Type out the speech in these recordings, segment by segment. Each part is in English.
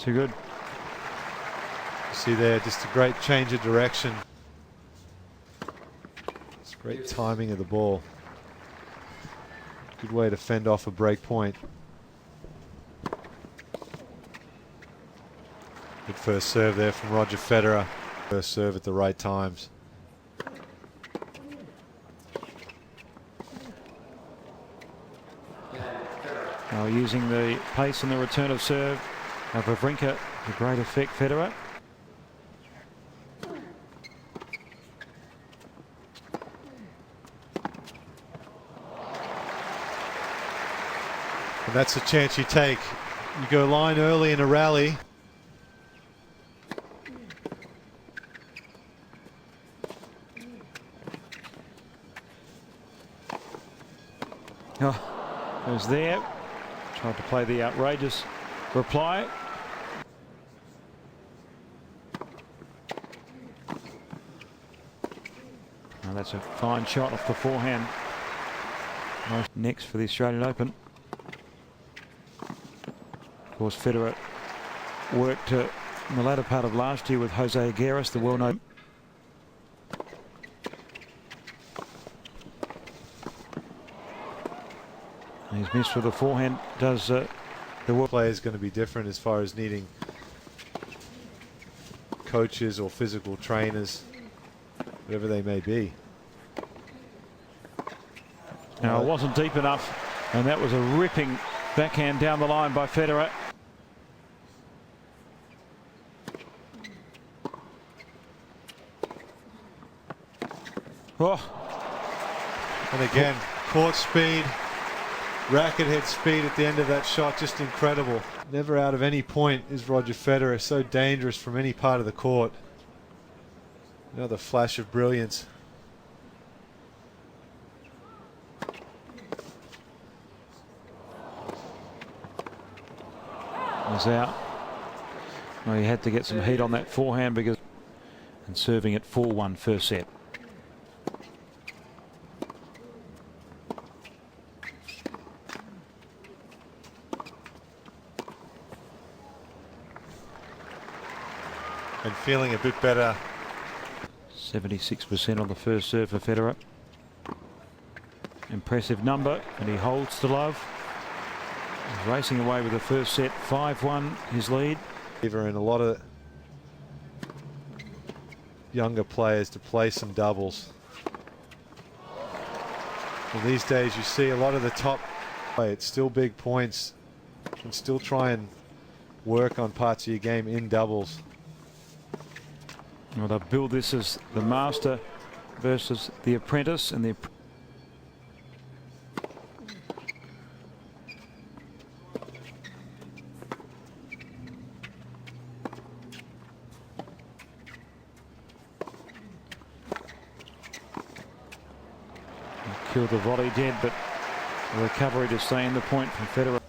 Too good. See there, just a great change of direction. It's great timing of the ball. Good way to fend off a break point. Good first serve there from Roger Federer. First serve at the right times. Now using the pace and the return of serve of Wawrinka to great effect, Federer. And that's a chance you take. You go line early in a rally. Oh, it was there. Tried to play the outrageous reply. Oh, that's a fine shot off the forehand. Next for the Australian Open. Of course, Federer worked in the latter part of last year with Jose Aguirre, the well-known. He's missed with the forehand. Does the work play is going to be different as far as needing coaches or physical trainers, whatever they may be. Now it wasn't deep enough, and that was a ripping backhand down the line by Federer. Oh. And again, court speed, racket head speed at the end of that shot, just incredible. Never out of any point is Roger Federer, so dangerous from any part of the court. Another flash of brilliance. Was out. Well, he had to get some heat on that forehand because and serving it 4-1 first set. And feeling a bit better. 76% on the first serve for Federer. Impressive number, and he holds the love. He's racing away with the first set, 5-1 his lead. And a lot of younger players to play some doubles. And these days you see a lot of the top play. It's still big points. You can still try and work on parts of your game in doubles. Well, they'll build this as the master versus the apprentice, and the killed the volley dead, but the recovery to stay in the point from Federer.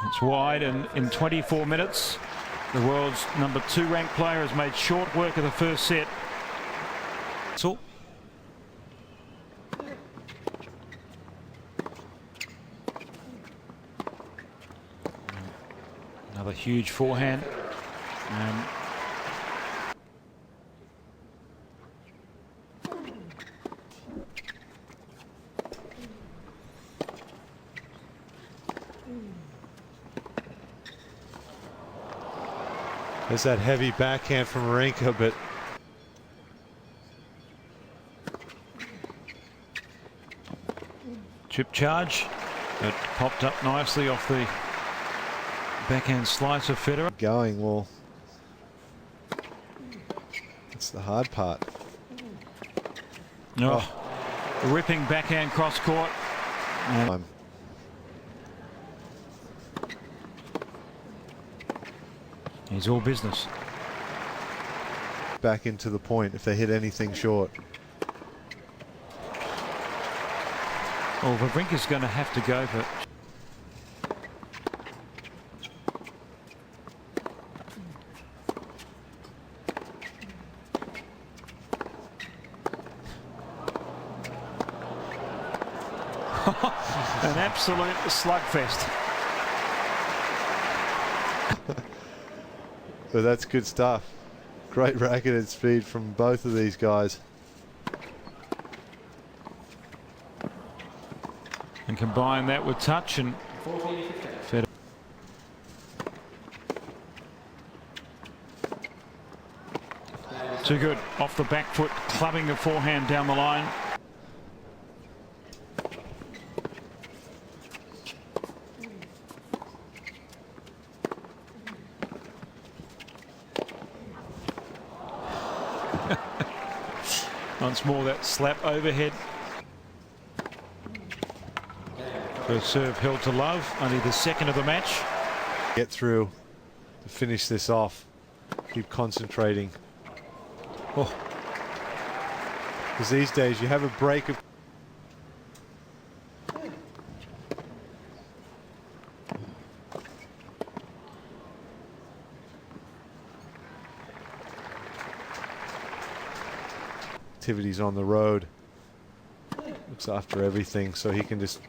It's wide, and in 24 minutes, the world's #2 ranked player has made short work of the first set. So, another huge forehand. There's that heavy backhand from Wawrinka, but chip charge that popped up nicely off the backhand slice of Federer. Going well. It's the hard part. No, ripping backhand cross court. He's all business. Back into the point if they hit anything short. Well, Wawrinka's going to have to go for. An absolute slugfest. But that's good stuff. Great racket speed from both of these guys. And combine that with touch and Federer. Too good. Off the back foot, clubbing the forehand down the line. Once more that slap overhead. First serve held to love, only the second of the match. Get through to finish this off. Keep concentrating. Oh. Because these days you have a break of activities on the road. Looks after everything, so he can just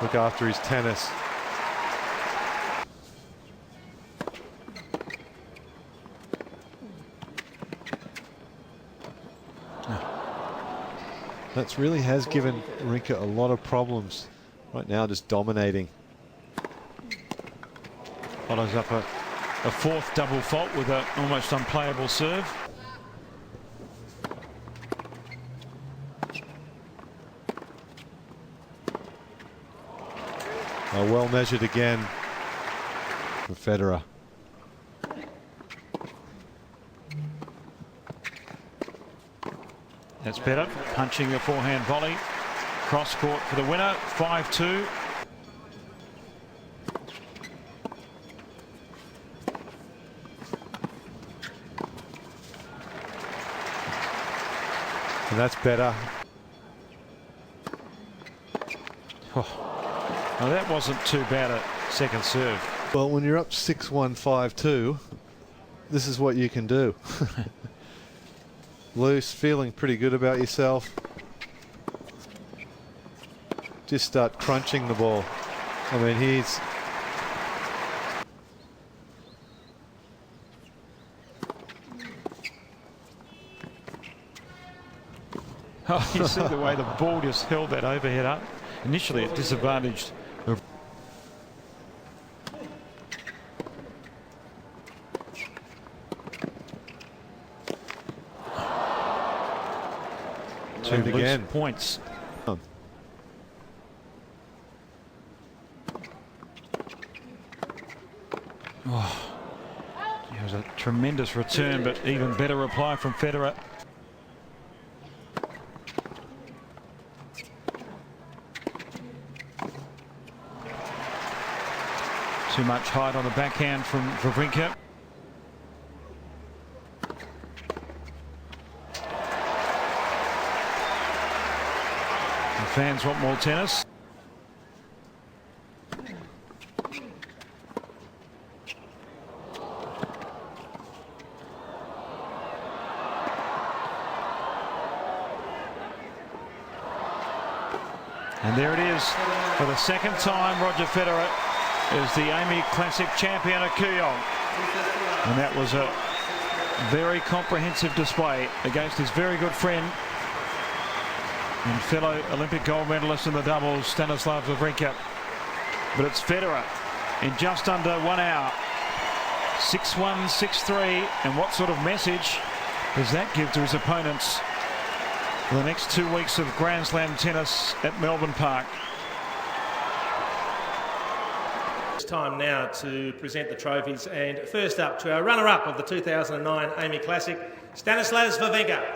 look after his tennis. That really has given Wawrinka a lot of problems. Right now, just dominating. Follows up a fourth double fault with an almost unplayable serve. Well measured again for Federer. That's better. Punching the forehand volley. Cross court for the winner. 5-2. And that's better. Oh. Well, that wasn't too bad a second serve. Well, when you're up 6-1, 5-2, this is what you can do. Loose, feeling pretty good about yourself. Just start crunching the ball. I mean, he's... Oh, you see the way the ball just held that overhead up. Initially it disadvantaged. Two loose again. Points. Oh, it was a tremendous return, but even better reply from Federer. Too much height on the backhand from Wawrinka. The fans want more tennis. And there it is. For the second time, Roger Federer is the AMI Classic champion at Kooyong. And that was a very comprehensive display against his very good friend and fellow Olympic gold medalist in the doubles, Stanislav Wawrinka. But it's Federer in just under 1 hour. 6-1, 6-3. And what sort of message does that give to his opponents for the next 2 weeks of Grand Slam tennis at Melbourne Park? It's time now to present the trophies, and first up to our runner-up of the 2009 AMI Classic, Stanislav Wawrinka.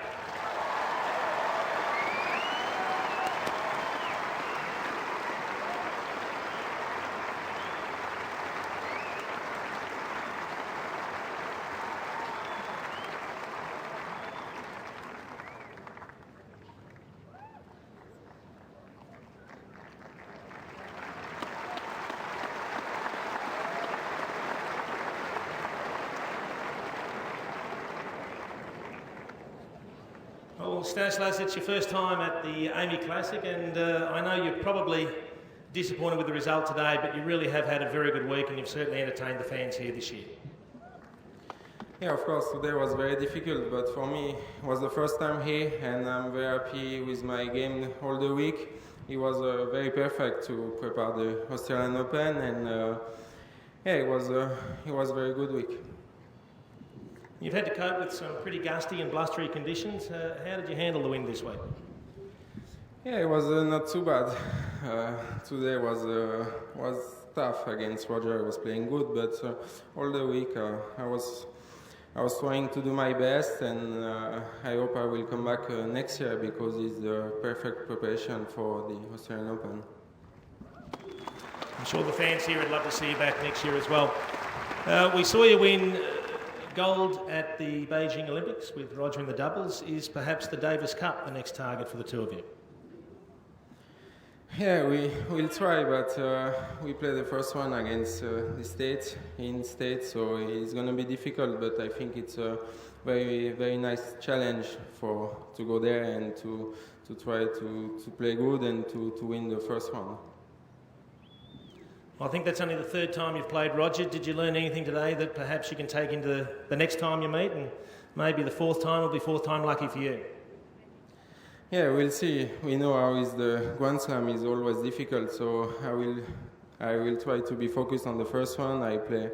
Well, Stanislas, it's your first time at the Amy Classic, and I know you're probably disappointed with the result today, but you really have had a very good week, and you've certainly entertained the fans here this year. Yeah, of course, today was very difficult, but for me, it was the first time here, and I'm very happy with my game all the week. It was very perfect to prepare the Australian Open, and yeah, it was a very good week. You've had to cope with some pretty gusty and blustery conditions. How did you handle the wind this week? Yeah, it was not too bad. Today was tough against Roger. I was playing good, but all the week I was trying to do my best, and I hope I will come back next year because it's the perfect preparation for the Australian Open. I'm sure the fans here would love to see you back next year as well. We saw you win gold at the Beijing Olympics with Roger in the doubles. Is perhaps the Davis Cup the next target for the two of you? Yeah, we'll try, but we play the first one against the States, so it's going to be difficult, but I think it's a very, very nice challenge to go there and to try to play good and to win the first one. I think that's only the third time you've played Roger. Did you learn anything today that perhaps you can take into the next time you meet, and maybe the fourth time will be fourth time lucky for you? Yeah, we'll see. We know how is the Grand Slam is always difficult, so I will try to be focused on the first one. I play,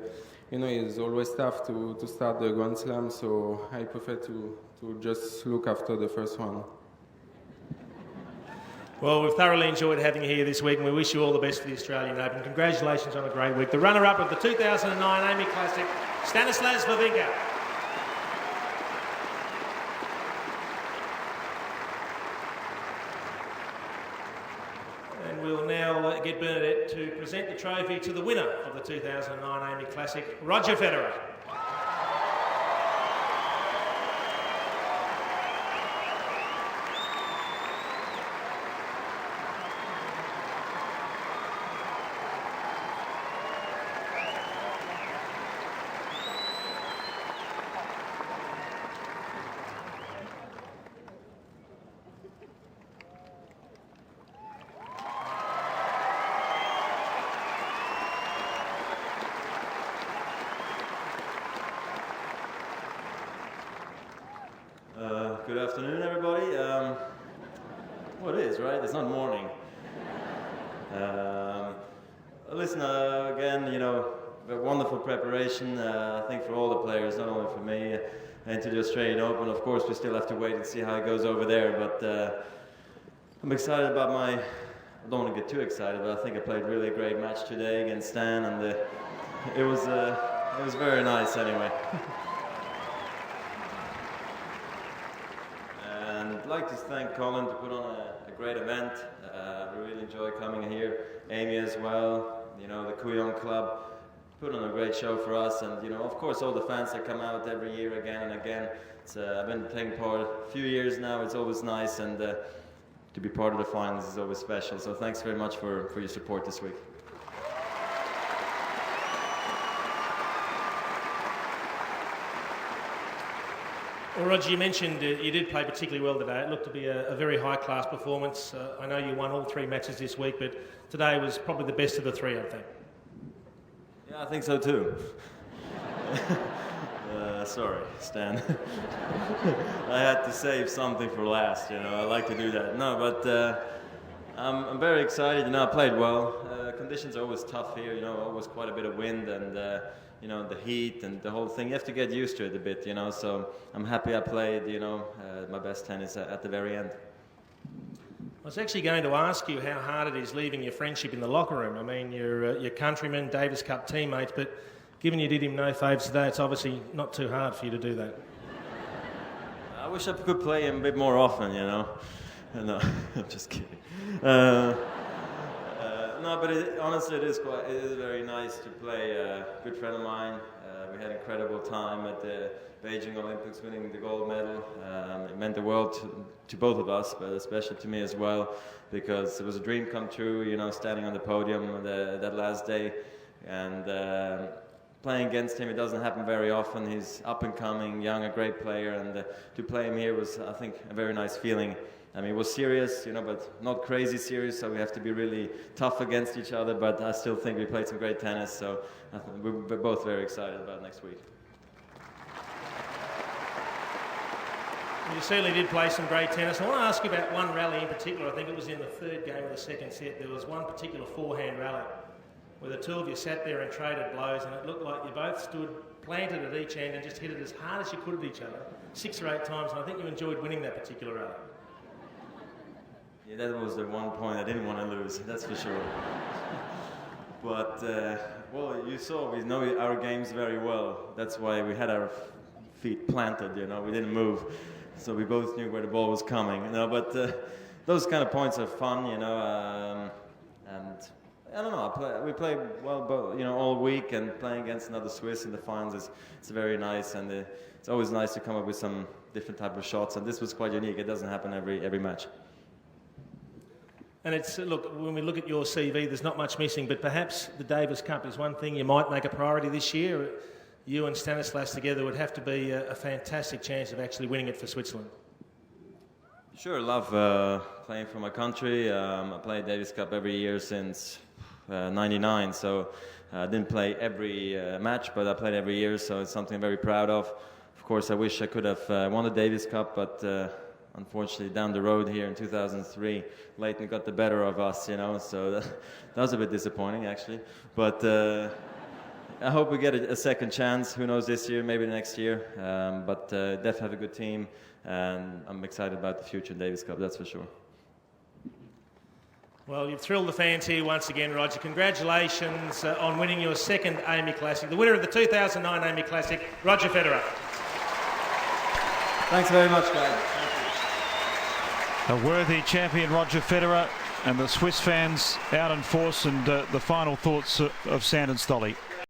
it's always tough to start the Grand Slam, so I prefer to just look after the first one. Well, we've thoroughly enjoyed having you here this week, and we wish you all the best for the Australian Open. Congratulations on a great week. The runner-up of the 2009 Amy Classic, Stanislas Wawrinka. And we'll now get Bernadette to present the trophy to the winner of the 2009 Amy Classic, Roger Federer. Good afternoon, everybody. Well, it is, right? It's not morning. Listen, again, a wonderful preparation, I think, for all the players, not only for me, into the Australian Open. Of course, we still have to wait and see how it goes over there, but I'm excited about I don't want to get too excited, but I think I played really a great match today against Stan, and it was very nice anyway. I'd like to thank Colin to put on a great event. We really enjoy coming here. Amy as well, the Kooyong Club put on a great show for us, and of course all the fans that come out every year again and again. I've been taking part a few years now. It's always nice, and to be part of the finals is always special. So thanks very much for your support this week. Well, Roger, you mentioned you did play particularly well today. It looked to be a very high-class performance. I know you won all three matches this week, but today was probably the best of the three, I think. Yeah, I think so too. Sorry, Stan. I had to save something for last, I like to do that. No, but I'm very excited. I played well. Conditions are always tough here, always quite a bit of wind, and the heat and the whole thing. You have to get used to it a bit, so I'm happy I played, my best tennis at the very end. I was actually going to ask you how hard it is leaving your friendship in the locker room. I mean, your countrymen, Davis Cup teammates, but given you did him no favours today, it's obviously not too hard for you to do that. I wish I could play him a bit more often, No, I'm just kidding. No, but honestly, it is very nice to play a good friend of mine. We had an incredible time at the Beijing Olympics, winning the gold medal. It meant the world to both of us, but especially to me as well, because it was a dream come true, standing on the podium that last day. And playing against him. It doesn't happen very often. He's up and coming, young, a great player, and to play him here was, I think, a very nice feeling. I mean, it was serious, but not crazy serious, so we have to be really tough against each other, but I still think we played some great tennis, so we're both very excited about next week. You certainly did play some great tennis. I want to ask you about one rally in particular. I think it was in the third game of the second set. There was one particular forehand rally where the two of you sat there and traded blows, and it looked like you both stood planted at each end and just hit it as hard as you could at each other 6 or 8 times, and I think you enjoyed winning that particular rally. Yeah, that was the one point I didn't want to lose, that's for sure. But, well, you saw, we know our games very well. That's why we had our feet planted, we didn't move. So we both knew where the ball was coming, but those kind of points are fun, and I don't know, we play well, all week, and playing against another Swiss in the finals it's very nice, and it's always nice to come up with some different type of shots, and this was quite unique. It doesn't happen every match. And look, when we look at your CV, there's not much missing, but perhaps the Davis Cup is one thing you might make a priority this year. You and Stanislas together would have to be a fantastic chance of actually winning it for Switzerland. Sure, love playing for my country. I played Davis Cup every year since '99, so I didn't play every match, but I played every year, so it's something I'm very proud of. Of course, I wish I could have won the Davis Cup, but unfortunately down the road here in 2003, Leighton got the better of us, so that was a bit disappointing actually. But I hope we get a second chance. Who knows this year, maybe the next year. But definitely have a good team, and I'm excited about the future Davis Cup, that's for sure. Well, you've thrilled the fans here once again, Roger. Congratulations on winning your second AAMI Classic. The winner of the 2009 AAMI Classic, Roger Federer. Thanks very much, guys. A worthy champion, Roger Federer, and the Swiss fans out in force, and the final thoughts of Sand and Stolly.